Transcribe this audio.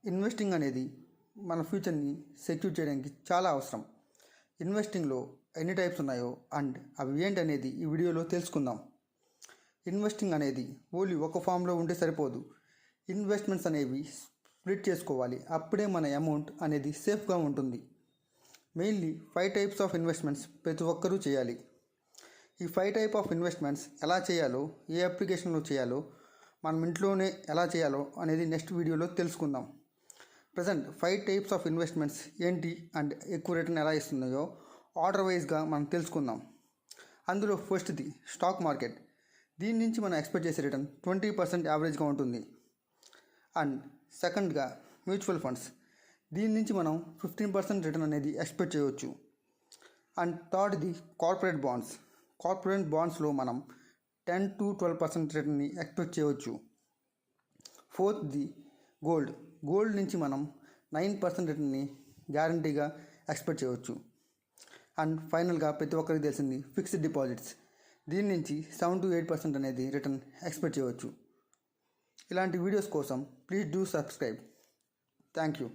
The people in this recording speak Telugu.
ఇన్వెస్టింగ్ అనేది మన ఫ్యూచర్ని సెక్యూర్ చేయడానికి చాలా అవసరం. ఇన్వెస్టింగ్లో ఎన్ని టైప్స్ ఉన్నాయో అండ్ అవి ఏంటి అనేది ఈ వీడియోలో తెలుసుకుందాం. ఇన్వెస్టింగ్ అనేది ఓన్లీ ఒక ఫామ్లో ఉంటే సరిపోదు. ఇన్వెస్ట్మెంట్స్ అనేవి స్ప్లిట్ చేసుకోవాలి. అప్పుడే మన అమౌంట్ అనేది సేఫ్గా ఉంటుంది. మెయిన్లీ 5 టైప్స్ ఆఫ్ ఇన్వెస్ట్మెంట్స్ ప్రతి ఒక్కరూ చేయాలి. ఈ 5 టైప్ ఆఫ్ ఇన్వెస్ట్మెంట్స్ ఎలా చేయాలో, ఏ అప్లికేషన్లో చేయాలో, మనం ఇంట్లోనే ఎలా చేయాలో అనేది నెక్స్ట్ వీడియోలో తెలుసుకుందాం. ప్రజెంట్ 5 టైప్స్ ఆఫ్ ఇన్వెస్ట్మెంట్స్ ఏంటి అండ్ ఎక్కువ రిటర్న్ ఎలా ఇస్తున్నాయో ఆర్డర్ వైజ్గా మనం తెలుసుకుందాం. అందులో ఫస్ట్ది స్టాక్ మార్కెట్. దీని నుంచి మనం ఎక్స్పెక్ట్ చేసే రిటర్న్ 20% యావరేజ్గా ఉంటుంది. అండ్ సెకండ్గా మ్యూచువల్ ఫండ్స్. దీని నుంచి మనం 15% రిటర్న్ అనేది ఎక్స్పెక్ట్ చేయవచ్చు. అండ్ థర్డ్ది కార్పొరేట్ బాండ్స్. కార్పొరేట్ బాండ్స్లో మనం 10 to 12% రిటర్న్ని ఎక్స్పెక్ట్ చేయవచ్చు. ఫోర్త్ది గోల్డ్. గోల్డ్ నుంచి మనం 9% రిటర్న్ని గ్యారంటీగా ఎక్స్పెక్ట్ చేయవచ్చు. అండ్ ఫైనల్గా ప్రతి ఒక్కరికి తెలిసింది ఫిక్స్డ్ డిపాజిట్స్. దీని నుంచి 7 to 8% అనేది రిటర్న్ ఎక్స్పెక్ట్ చేయవచ్చు. ఇలాంటి వీడియోస్ కోసం please do subscribe. Thank you.